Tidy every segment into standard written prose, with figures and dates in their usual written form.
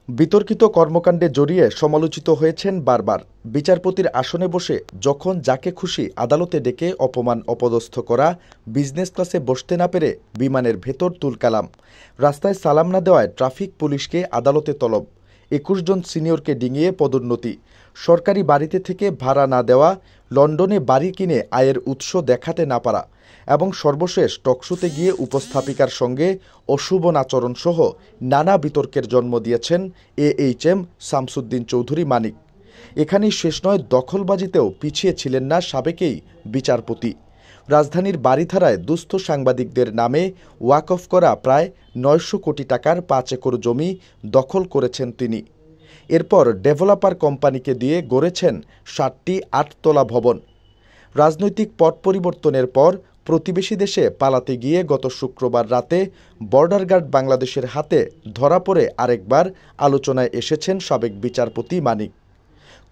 বিতর্কিত কর্মকাণ্ডে জড়িয়ে সমালোচিত হয়েছেন বারবার। বিচারপতির আসনে বসে যখন যাকে খুশি আদালতে ডেকে অপমান অপদস্থ করা, বিজনেস ক্লাসে বসতে না পেরে বিমানের ভেতর তুলকালাম, রাস্তায় সালাম না দেওয়ায় ট্রাফিক পুলিশকে আদালতে তলব, ২১ জন সিনিয়রকে ডিঙিয়ে পদোন্নতি, সরকারি বাড়িতে থেকে ভাড়া না দেওয়া, লন্ডনে বাড়ি কিনে আয়ের উৎস দেখাতে না পারা এবং সর্বশেষ টকশোতে গিয়ে উপস্থাপিকার সঙ্গে অশুভ আচরণসহ নানা বিতর্কের জন্ম দিয়েছেন AHM শামসুদ্দিন চৌধুরী মানিক। এখানেই শেষ নয়, দখলবাজিতেও পিছিয়ে ছিলেন না সাবেক বিচারপতি। রাজধানীর বারিধারায় দুস্থ সাংবাদিকদের নামে ওয়াকফ করা প্রায় ৯০০ কোটি টাকার ৫ একর জমি দখল করেছেন তিনি। এরপর ডেভেলপার কোম্পানিকে দিয়ে গড়েছেন ৭টি ৮তলা ভবন। রাজনৈতিক পট পরিবর্তনের পর প্রতিবেশী দেশে পালাতে গিয়ে গত শুক্রবার রাতে বর্ডার গার্ড বাংলাদেশের হাতে ধরা পড়ে আরেকবার আলোচনায় এসেছেন সাবেক বিচারপতি মানিক।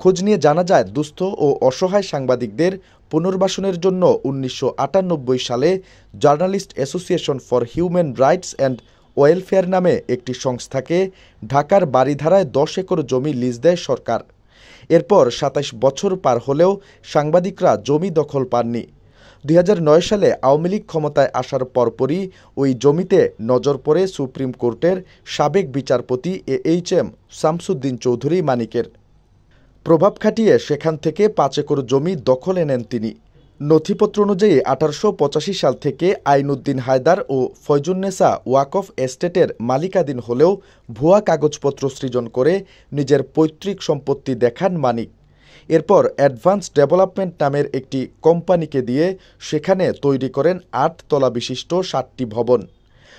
খোঁজ নিয়ে জানা যায়, দুস্থ ও অসহায় সাংবাদিকদের পুনর্বাসনের জন্য ১৯৯৮ সালে journalist association for human rights and welfare নামে একটি সংস্থাকে ঢাকার বারিধারায় ১০ একর জমি লিজ দেয় সরকার। এরপর ২৭ বছর পার হলেও সাংবাদিকরা জমি দখল পাননি। ২০০৯ সালে আওয়ামী লীগ ক্ষমতায় আসার পরপরই ওই জমিতে নজর পড়ে সুপ্রিম কোর্টের সাবেক বিচারপতি AHM শামসুদ্দিন চৌধুরী মানিকের। প্রভাব খাটিয়ে সেখান থেকে ৫ একর জমি দখলে নেন তিনি। নথিপত্র অনুযায়ী ১৮৮৫ সাল থেকে আইনউদ্দিন হায়দার ও ফয়জুন্নেসা ওয়াকফ এস্টেটের মালিকাধীন হলেও ভুয়া কাগজপত্র সৃজন করে নিজের পৈতৃক সম্পত্তি দেখান মানিক। এরপর অ্যাডভান্স ডেভেলপমেন্ট নামের একটি কোম্পানিকে দিয়ে সেখানে তৈরি করেন ৮ তলা বিশিষ্ট ৭টি ভবন।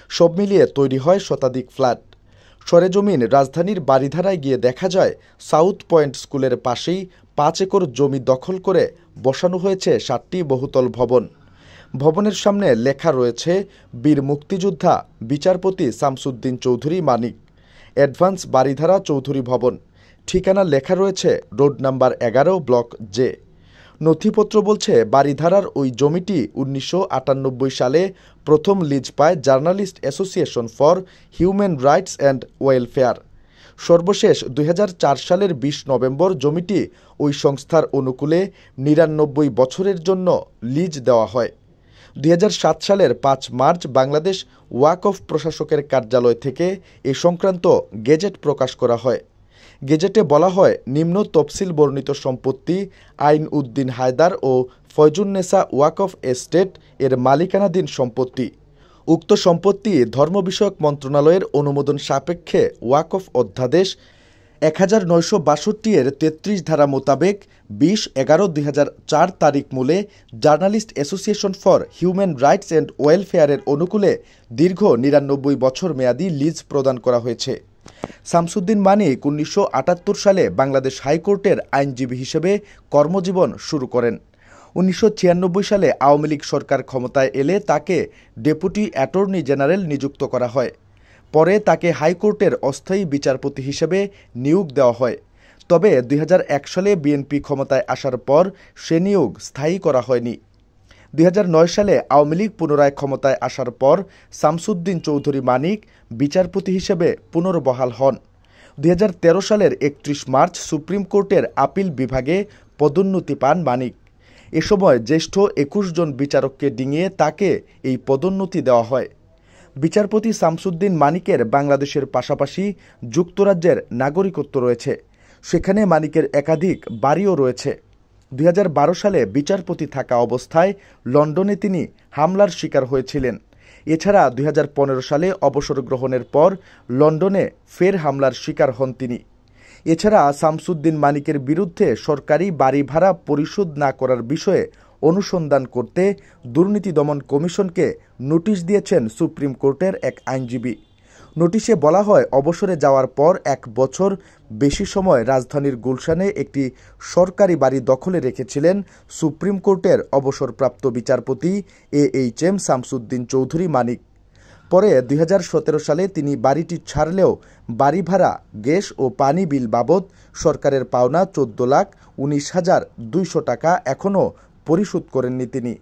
সব মিলিয়ে তৈরি হয় শতাধিক ফ্ল্যাট। সরেজমিন রাজধানীর বারিধারায় গিয়ে দেখা যায়, সাউথ পয়েন্ট স্কুলের পাশেই ৫ একর জমি দখল করে বসানো হয়েছে ৭টি বহুতল ভবন। ভবনের সামনে লেখা রয়েছে বীর মুক্তিযোদ্ধা বিচারপতি শামসুদ্দিন চৌধুরী মানিক, অ্যাডভান্স বারিধারা চৌধুরী ভবন। ঠিকানা লেখা রয়েছে রোড নাম্বার ১১, ব্লক জে। নথিপত্র বলছে, বারিধারার ওই জমিটি ১৯৯৮ সালে প্রথম লিজ পায় journalist association for human rights and welfare. সর্বশেষ ২০০৪ সালের ২০ নভেম্বর জমিটি ওই সংস্থার অনুকূলে ৯৯ বছরের জন্য লিজ দেওয়া হয়। ২০০৭ সালের ৫ মার্চ বাংলাদেশ ওয়াকফ প্রশাসকের কার্যালয় থেকে এ সংক্রান্ত গেজেট প্রকাশ করা হয়। গেজেটে বলা হয়, নিম্ন তফসিল বর্ণিত সম্পত্তি আইনউদ্দিন হায়দার ও ফয়জুন্নেসা ওয়াকফ এস্টেট এর মালিকানাধীন সম্পত্তি। উক্ত সম্পত্তি ধর্ম বিষয়ক মন্ত্রণালয়ের অনুমোদন সাপেক্ষে ওয়াকফ অধ্যাদেশ ১৯৬২ এর ৩৩ ধারা মোতাবেক ২০/১১/২০০৪ তারিখ মূলে journalist association for human rights and ওয়েলফেয়ারের অনুকূলে দীর্ঘ ৯৯ বছর মেয়াদী লিজ প্রদান করা হয়েছে। শামসুদ্দিন মানিক ১৯৭৮ সালে বাংলাদেশ হাইকোর্টের আইনজীবী হিসেবে কর্মজীবন শুরু করেন। ১৯৯৬ সালে আওয়ামী লীগ সরকার ক্ষমতায় এলে তাকে ডেপুটি অ্যাটর্নি জেনারেল নিযুক্ত করা হয়। পরে তাকে হাইকোর্টের অস্থায়ী বিচারপতি হিসেবে নিয়োগ দেওয়া হয়। তবে ২০০১ সালে বিএনপি ক্ষমতায় আসার পর সে নিয়োগ স্থায়ী করা হয়নি। ২০০৯ সালে আওয়ামী লীগ পুনরায় ক্ষমতায় আসার পর শামসুদ্দিন চৌধুরী মানিক বিচারপতি হিসেবে পুনর্বহাল হন। ২০১৩ সালের ৩১ মার্চ সুপ্রিম কোর্টের আপিল বিভাগে পদোন্নতি পান মানিক। এ সময় জ্যেষ্ঠ ২১ জন বিচারককে ডিঙিয়ে তাকে এই পদোন্নতি দেওয়া হয়। বিচারপতি শামসুদ্দিন মানিকের বাংলাদেশের পাশাপাশি যুক্তরাজ্যের নাগরিকত্ব রয়েছে। সেখানে মানিকের একাধিক বাড়িও রয়েছে। ২০১২ সালে বিচারপতি থাকা অবস্থায় লন্ডনে তিনি হামলার শিকার হয়েছিলেন। এছাড়া ২০১৫ সালে অবসর গ্রহণের পর লন্ডনে ফের হামলার শিকার হন তিনি। এছাড়া শামসুদ্দিন মানিকের বিরুদ্ধে সরকারি বাড়ি ভাড়া পরিশোধ না করার বিষয়ে অনুসন্ধান করতে দুর্নীতি দমন কমিশনকে নোটিশ দিয়েছেন সুপ্রিম কোর্টের এক আইনজীবী। নোটিশে বলা হয়, অবসরে যাওয়ার পর ১ বছর বেশি সময় রাজধানীর গুলশানে একটি সরকারি বাড়ি দখলে রেখেছিলেন সুপ্রিম কোর্টের অবসরপ্রাপ্ত বিচারপতি AHM শামসুদ্দিন চৌধুরী মানিক। পরে ২০১৭ সালে তিনি বাড়িটি ছাড়লেও বাড়ি ভাড়া, গ্যাস ও পানি বিল বাবদ সরকারের পাওনা ১৪,১৯,২০০ টাকা এখনও পরিশোধ করেননি তিনি।